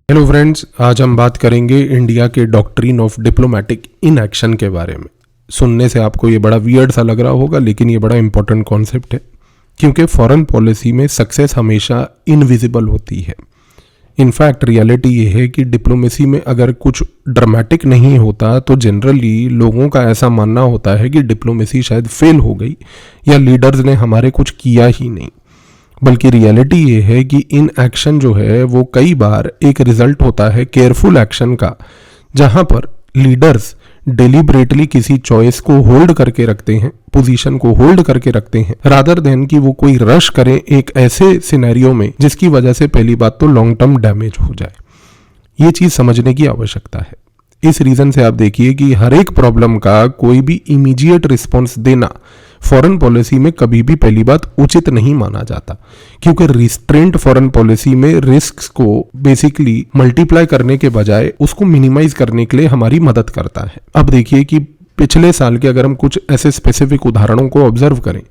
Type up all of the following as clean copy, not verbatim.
Hello friends, आज हम बात करेंगे इंडिया के डॉक्ट्रिन ऑफ डिप्लोमेटिक इनएक्शन के बारे में। सुनने से आपको ये बड़ा वियर्ड सा लग रहा होगा, लेकिन ये बड़ा इंपॉर्टेंट कॉन्सेप्ट है, क्योंकि फॉरेन पॉलिसी में सक्सेस हमेशा इनविजिबल होती है। इनफैक्ट रियलिटी ये है कि डिप्लोमेसी में अगर कुछ ड्रामेटिक नहीं होता तो जनरली लोगों का ऐसा मानना होता है कि डिप्लोमेसी शायद फेल हो गई या लीडर्स ने हमारे कुछ किया ही नहीं। बल्कि रियलिटी ये है कि इन एक्शन जो है वो कई बार एक रिजल्ट होता है केयरफुल एक्शन का, जहां पर लीडर्स डेलिबरेटली किसी चॉइस को होल्ड करके रखते हैं, पोजीशन को होल्ड करके रखते हैं, रादर देन कि वो कोई रश करें एक ऐसे सिनेरियो में जिसकी वजह से पहली बात तो लॉन्ग टर्म डैमेज हो जाए। ये चीज समझने की आवश्यकता है। इस रीजन से आप देखिए कि हर एक प्रॉब्लम का कोई भी इमीडिएट रिस्पॉन्स देना फॉरेन पॉलिसी में कभी भी पहली बात उचित नहीं माना जाता, क्योंकि रिस्ट्रेंट फॉरेन पॉलिसी में रिस्क को बेसिकली मल्टीप्लाई करने के बजाय उसको मिनिमाइज करने के लिए हमारी मदद करता है। अब देखिए कि पिछले साल के अगर हम कुछ ऐसे स्पेसिफिक उदाहरणों को ऑब्जर्व करें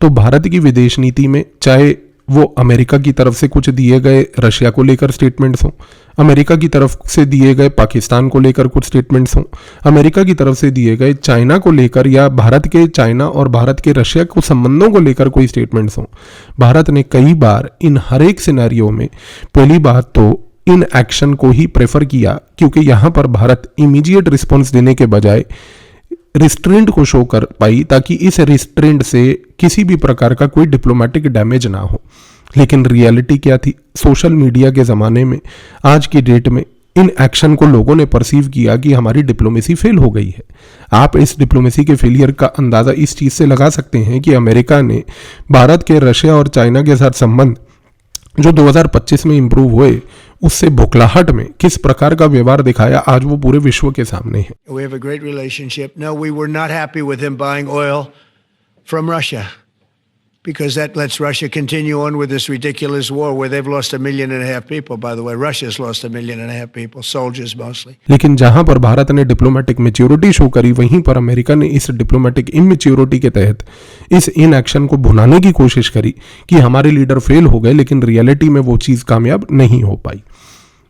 तो भारत की विदेश नीति में चाहे वो अमेरिका की तरफ से कुछ दिए गए रशिया को लेकर स्टेटमेंट्स हों, अमेरिका की तरफ से दिए गए पाकिस्तान को लेकर कुछ स्टेटमेंट्स हों, अमेरिका की तरफ से दिए गए चाइना को लेकर या भारत के चाइना और भारत के रशिया को संबंधों को लेकर कोई स्टेटमेंट्स हों, भारत ने कई बार इन हर एक सिनेरियो में पहली बात तो इन एक्शन को ही प्रेफर किया, क्योंकि यहां पर भारत इमीडिएट रिस्पॉन्स देने के बजाय रिस्ट्रेंट को शो कर पाई, ताकि इस रिस्ट्रेंट से किसी भी प्रकार का कोई डिप्लोमेटिक डैमेज ना हो। लेकिन रियलिटी क्या थी? सोशल मीडिया के ज़माने में आज की डेट में इन एक्शन को लोगों ने परसीव किया कि हमारी डिप्लोमेसी फेल हो गई है। आप इस डिप्लोमेसी के फेलियर का अंदाज़ा इस चीज़ से लगा सकते हैं कि अमेरिका ने भारत के रशिया और चाइना के साथ संबंध जो 2025 में इंप्रूव हुए उससे बुखलाहट में किस प्रकार का व्यवहार दिखाया, आज वो पूरे विश्व के सामने है। We have a great relationship. No, we were not happy with him buying oil from Russia because that lets Russia continue on with this ridiculous war where they've lost 1.5 million people. By the way, Russia's lost 1.5 million people, soldiers mostly. लेकिन जहां पर भारत ने diplomatic maturity show करी, वहीं पर America ने इस diplomatic immaturity के तहत इस इन एक्शन को भुनाने की कोशिश करी कि हमारे लीडर फेल हो गए, लेकिन रियलिटी में वो चीज कामयाब नहीं हो पाई।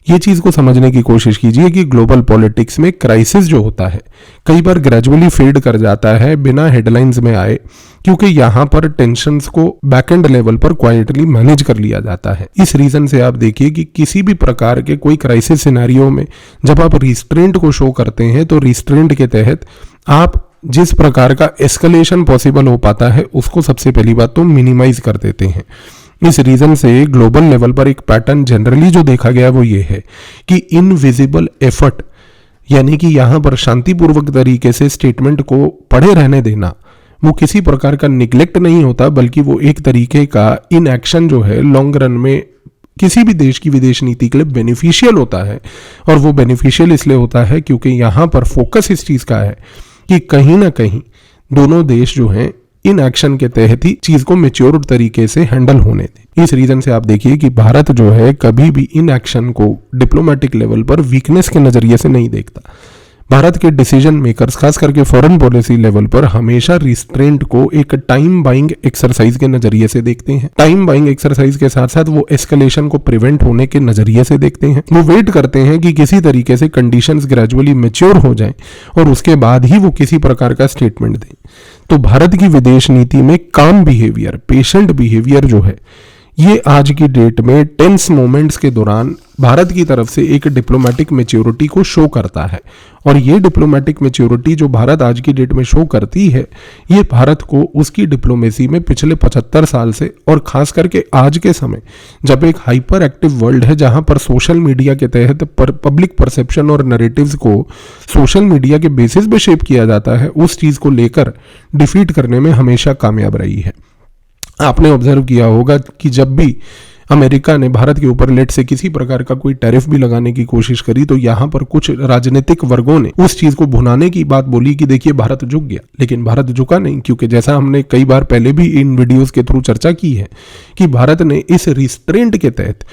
ये चीज को समझने की कोशिश कीजिए कि ग्लोबल पॉलिटिक्स में क्राइसिस जो होता है कई बार ग्रेजुअली फेड कर जाता है बिना हेडलाइंस में आए, क्योंकि यहाँ पर टेंशन्स को बैकएंड लेवल पर क्वाइटली मैनेज कर लिया जाता है। इस रीजन से आप देखिए कि किसी भी प्रकार के कोई क्राइसिस सिनेरियो में जब आप रिस्ट्रेंट को शो करते हैं तो रिस्ट्रेंट के तहत आप जिस प्रकार का एस्केलेशन पॉसिबल हो पाता है उसको सबसे पहली बात तो मिनिमाइज कर देते हैं। इस रीजन से ग्लोबल लेवल पर एक पैटर्न जनरली जो देखा गया वो ये है कि इनविजिबल एफर्ट, यानी कि यहाँ पर शांतिपूर्वक तरीके से स्टेटमेंट को पढ़े रहने देना, वो किसी प्रकार का निग्लेक्ट नहीं होता, बल्कि वो एक तरीके का इन एक्शन जो है लॉन्ग रन में किसी भी देश की विदेश नीति के लिए बेनिफिशियल होता है। और वो बेनिफिशियल इसलिए होता है क्योंकि यहाँ पर फोकस इस चीज़ का है कि कहीं ना कहीं दोनों देश जो हैं इन एक्शन के तहत ही चीज को मेच्योर तरीके से हैंडल होने दें। इस रीजन से आप देखिए कि भारत जो है कभी भी इन एक्शन को डिप्लोमेटिक लेवल पर वीकनेस के नजरिए से नहीं देखता। भारत के डिसीजन मेकर्स खास करके फॉरेन पॉलिसी लेवल पर हमेशा रिस्ट्रेंट को एक टाइम बाइंग एक्सरसाइज के नजरिए से देखते हैं। टाइम बाइंग एक्सरसाइज के साथ साथ वो एस्केलेशन को प्रिवेंट होने के नजरिए से देखते हैं। वो वेट करते हैं कि किसी तरीके से कंडीशंस ग्रेजुअली मैच्योर हो जाएं और उसके बाद ही वो किसी प्रकार का स्टेटमेंट दें। तो भारत की विदेश नीति में काम बिहेवियर, पेशेंट बिहेवियर जो है, ये आज की डेट में टेंस मोमेंट्स के दौरान भारत की तरफ से एक डिप्लोमेटिक मैच्योरिटी को शो करता है। और ये डिप्लोमेटिक मैच्योरिटी जो भारत आज की डेट में शो करती है, ये भारत को उसकी डिप्लोमेसी में पिछले 75 साल से और खास करके आज के समय जब एक हाइपर एक्टिव वर्ल्ड है जहां पर सोशल मीडिया के तहत पब्लिक परसेप्शन और नैरेटिव्स को सोशल मीडिया के बेसिस पे शेप किया जाता है, उस चीज को लेकर डिफीट करने में हमेशा कामयाब रही है। आपने ऑब्जर्व किया होगा कि जब भी अमेरिका ने भारत के ऊपर लेट से किसी प्रकार का कोई टैरिफ भी लगाने की कोशिश करी तो यहाँ पर कुछ राजनीतिक वर्गों ने उस चीज को भुनाने की बात बोली कि देखिए भारत झुक गया, लेकिन भारत झुका नहीं, क्योंकि जैसा हमने कई बार पहले भी इन वीडियोस के थ्रू चर्चा की है कि भारत ने इस रिस्ट्रेंट के तहत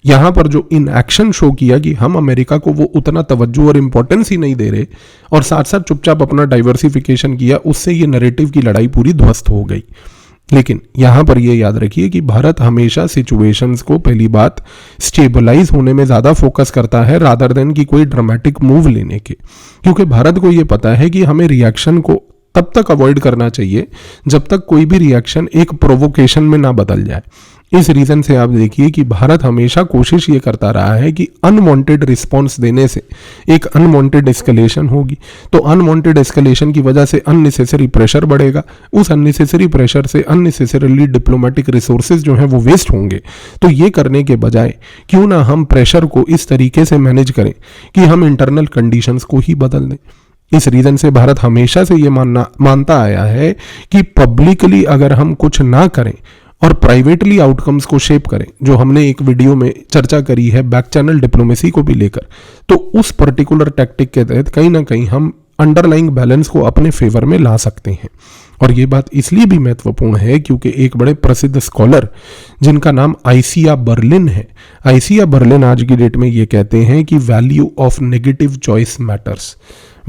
यहाँ पर जो इन एक्शन शो किया कि हम अमेरिका को वो उतना तवज्जो और इंपॉर्टेंस ही नहीं दे रहे और साथ साथ चुपचाप अपना डाइवर्सिफिकेशन किया, उससे ये नैरेटिव की लड़ाई पूरी ध्वस्त हो गई। लेकिन यहां पर यह याद रखिए कि भारत हमेशा सिचुएशंस को पहली बात स्टेबलाइज होने में ज़्यादा फोकस करता है रादर देन कि कोई ड्रामेटिक मूव लेने के, क्योंकि भारत को यह पता है कि हमें रिएक्शन को तब तक अवॉइड करना चाहिए जब तक कोई भी रिएक्शन एक प्रोवोकेशन में ना बदल जाए। इस रीजन से आप देखिए कि भारत हमेशा कोशिश ये करता रहा है कि अनवांटेड रिस्पॉन्स देने से एक अनवांटेड एस्केलेशन होगी, तो अनवांटेड एस्केलेशन की वजह से अननेसेसरी प्रेशर बढ़ेगा, उस अननेसेसरी प्रेशर से अननेसेसरीली डिप्लोमेटिक रिसोर्सेज जो हैं वो वेस्ट होंगे। तो ये करने के बजाय क्यों ना हम प्रेशर को इस तरीके से मैनेज करें कि हम इंटरनल कंडीशंस को ही बदल दें। इस रीजन से भारत हमेशा से ये मानता आया है कि पब्लिकली अगर हम कुछ ना करें और प्राइवेटली आउटकम्स को शेप करें, जो हमने एक वीडियो में चर्चा करी है बैक चैनल डिप्लोमेसी को भी लेकर, तो उस पर्टिकुलर टैक्टिक के तहत कहीं ना कहीं हम अंडरलाइंग बैलेंस को अपने फेवर में ला सकते हैं। और ये बात इसलिए भी महत्वपूर्ण है क्योंकि एक बड़े प्रसिद्ध स्कॉलर जिनका नाम आइसिया बर्लिन है, आइसिया बर्लिन आज की डेट में ये कहते हैं कि value of negative choice matters.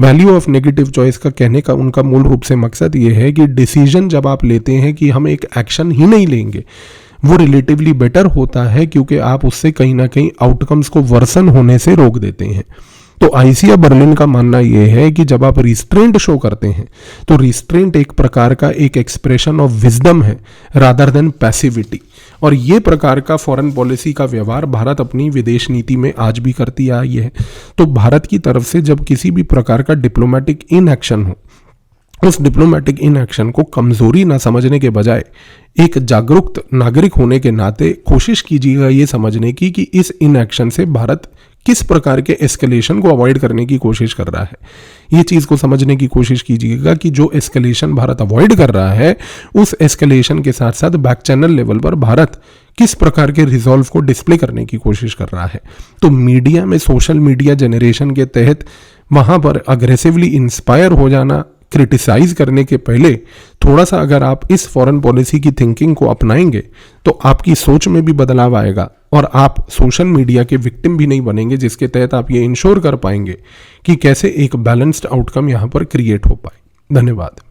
Value of negative choice का कहने का उनका मूल रूप से मकसद ये है कि डिसीजन जब आप लेते हैं कि हम एक एक्शन ही नहीं लेंगे, वो रिलेटिवली बेटर होता है क्योंकि आप उससे कहीं ना कहीं आउटकम्स को वर्सन होने से रोक देते हैं। तो आइसिया बर्लिन का मानना यह है कि जब आप रिस्ट्रेंट शो करते हैं तो रिस्ट्रेंट एक प्रकार का एक एक्सप्रेशन ऑफ विजडम है रादर देन पैसिविटी। और ये प्रकार का फॉरेन पॉलिसी का व्यवहार भारत अपनी विदेश नीति में आज भी करती आई है। तो भारत की तरफ से जब किसी भी प्रकार का डिप्लोमेटिक इनएक्शन हो, उस डिप्लोमेटिक इनएक्शन को कमजोरी ना समझने के बजाय एक जागरूक नागरिक होने के नाते कोशिश कीजिएगा ये समझने की कि इस इनएक्शन से भारत किस प्रकार के एस्केलेशन को अवॉइड करने की कोशिश कर रहा है। ये चीज़ को समझने की कोशिश कीजिएगा कि जो एस्केलेशन भारत अवॉइड कर रहा है, उस एस्केलेशन के साथ साथ बैक चैनल लेवल पर भारत किस प्रकार के रिजॉल्व को डिस्प्ले करने की कोशिश कर रहा है। तो मीडिया में सोशल मीडिया जनरेशन के तहत वहाँ पर अग्रेसिवली इंस्पायर हो जाना, क्रिटिसाइज करने के पहले थोड़ा सा अगर आप इस फॉरेन पॉलिसी की थिंकिंग को अपनाएंगे तो आपकी सोच में भी बदलाव आएगा और आप सोशल मीडिया के विक्टिम भी नहीं बनेंगे, जिसके तहत आप ये इंश्योर कर पाएंगे कि कैसे एक बैलेंस्ड आउटकम यहाँ पर क्रिएट हो पाए। धन्यवाद।